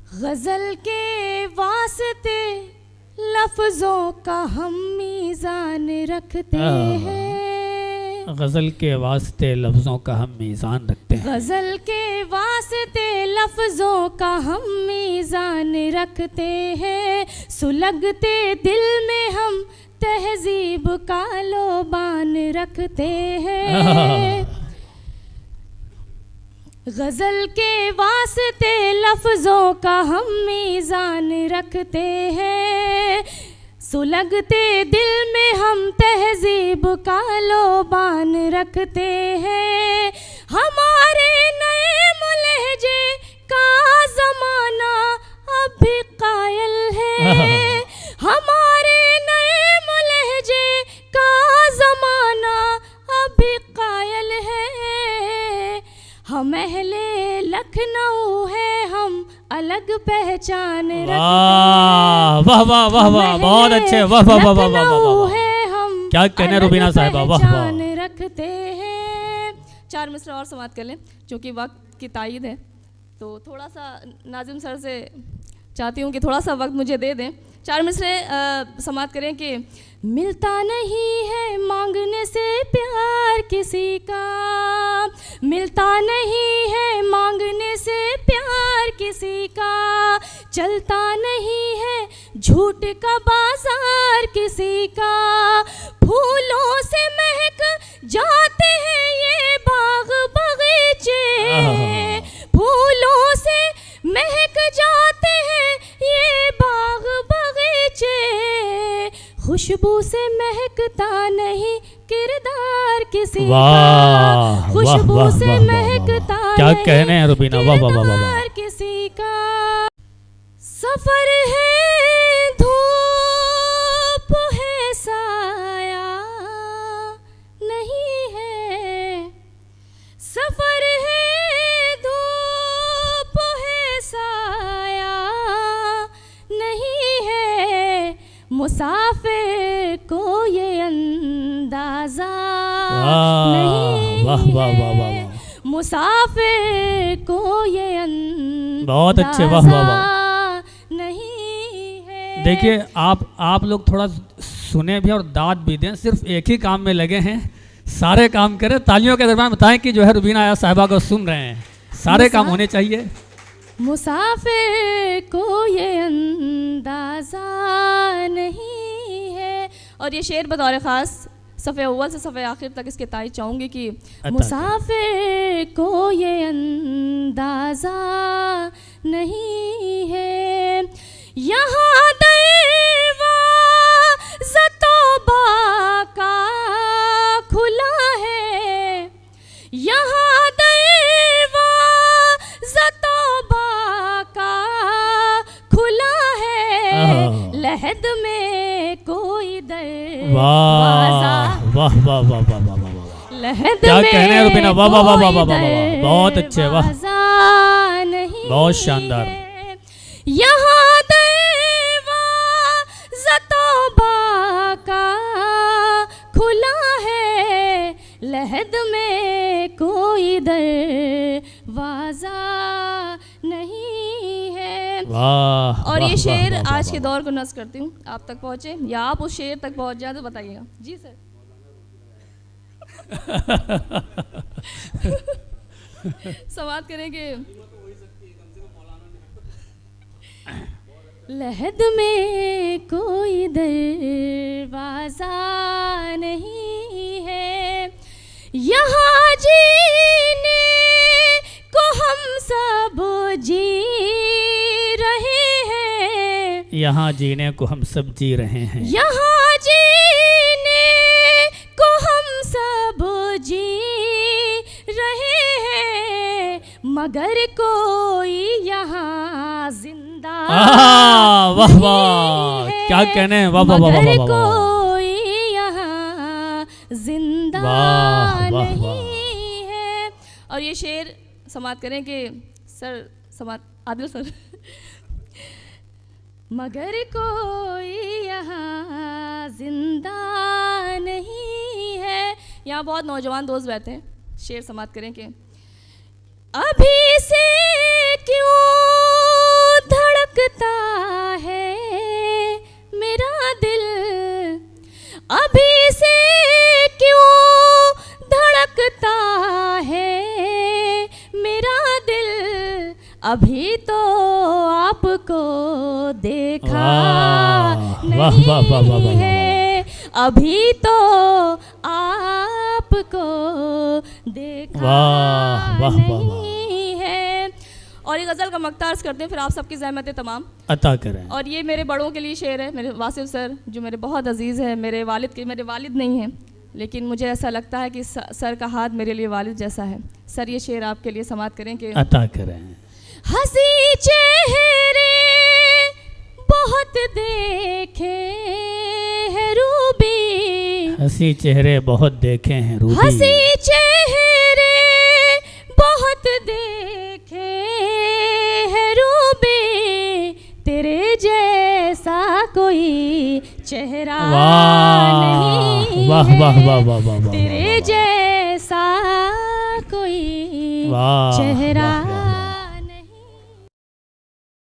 गज़ल के वास्ते लफ्ज़ों का हम मीज़ान रखते हैं। गज़ल के वास्ते लफ्ज़ों का हम मीज़ान रखते हैं। गज़ल के वास्ते लफ्ज़ों का हम मीज़ान रखते हैं। सुलगते दिल में हम तहज़ीब का लोबान रखते हैं। गज़ल के वास्ते लफ्ज़ों का हम मीज़ान रखते हैं। सुलगते दिल में हम तहज़ीब का लोबान रखते हैं। हमारे नए मुलहजे का ज़माना अब भी कायल है। हमारे नए मुलहजे का ज़माना अब भी कायल है। हम अहले लखनऊ है, हम अलग पहचान रखते हैं। वाह वाह वाह वाह, बहुत अच्छे, वाह वाह वाह वाह वाह, है हम क्या कहने रुबीना साहिबा, वाह पहचान वाह। रखते हैं। 4 मिसरे और समाप्त कर लें क्योंकि वक्त की तायीद है, तो थोड़ा सा नाज़िम सर से चाहती हूँ कि थोड़ा सा वक्त मुझे दे दें। 4 मिसरे समाप्त करें कि मिलता नहीं है मांगने से प्यार किसी का, मिलता नहीं है मांगने से प्यार किसी का, चलता नहीं है झूठ का बाजार किसी का। फूलों से महक जाते हैं ये बाग बगीचे, फूलों से महक जाते हैं ये बाग बगीचे। खुशबू से महकता नहीं किरदार किसी का, खुशबू से महकता क्या कहने हैं रुबीना, वाह वाह वाह वाह। किसी का सफर है, धूप है, साया नहीं है। सफर है, धूप है, साया नहीं है। मुसाफिर को ये अंदाजा नहीं वाह वाह वाह वाह, मुसाफिर को ये बहुत अच्छे, वाह वाह वाह। नहीं है। देखिए आप लोग थोड़ा सुने भी और दाद भी दें, सिर्फ एक ही काम में लगे हैं, सारे काम करें। तालियों के दरमियान बताएं कि जो है रुबीना आया साहिबा को सुन रहे हैं, सारे काम होने चाहिए। मुसाफिर को ये अंदाजा नहीं है। और ये शेर बतौर ख़ास सफ़े अव्वल से सफ़े आखिर तक इसके ताई चाहूँगी कि मुसाफिर को ये अंदाज़ा नहीं है। यहाँ दरवाज़ा तौबा का खुला है, यहाँ दरवाज़ा तौबा का खुला है। लहद में कोई दरवाज़ा, वाह वाह वाह वाह वाह वाह, लहद क्या में कहने हैं रुबीना, वाह वाह वाह वाह वाह वाह, बहुत अच्छे, वाह, नहीं बहुत शानदार। यहाँ दरवाज़ा तौबा का खुला है, लहद में कोई दरवाज़ा नहीं है। वाह। और ये शेर वाह, आज वाह, के दौर को नज़्म करती हूँ, आप तक पहुँचे या आप उस शेर तक पहुँच जाए तो बताइएगा। जी सर। समाप्त करेंगे। लहद में कोई दरवाज़ा नहीं है, यहाँ जीने को हम सब जी रहे हैं, यहाँ जीने को हम सब जी रहे हैं, यहाँ जीने को हम सब जी रहे हैं, मगर कोई यहाँ जिंदा वाह वाह, क्या कहने हैं, वाह वाह वाह वाह, मगर कोई यहाँ जिंदा नहीं है। और ये शेर समाप्त करें कि सर समाप्त आदिल सर मगर कोई यहाँ जिंदा नहीं है। यहाँ बहुत नौजवान दोस्त बैठे हैं, शेर समाप्त करें कि अभी से क्यों अभी तो आपको देखा वाह, नहीं वाह, वाह, वाह, वाह, है, अभी तो आपको देखा वाह, वाह, वाह, वाह। नहीं है। और ये गज़ल का मक्ता अर्ज़ करते हैं, फिर आप सबकी ज़हमत तमाम अता करें। और ये मेरे बड़ों के लिए शेर है, मेरे वासिफ सर जो मेरे बहुत अजीज़ है, मेरे वालिद नहीं हैं, लेकिन मुझे ऐसा लगता है कि सर का हाथ मेरे लिए वालिद जैसा है। सर ये शेर आपके लिए समाअत करें कि अता करें। हंसी चेहरे बहुत देखे हैं रूबी, हंसी चेहरे बहुत देखे हैं रूबी, हंसी चेहरे बहुत देखे हैं रूबी, तेरे जैसा कोई चेहरा नहीं वाह है, वाह वाह वाह वाह वाह, तेरे जैसा कोई वाह, चेहरा वाह,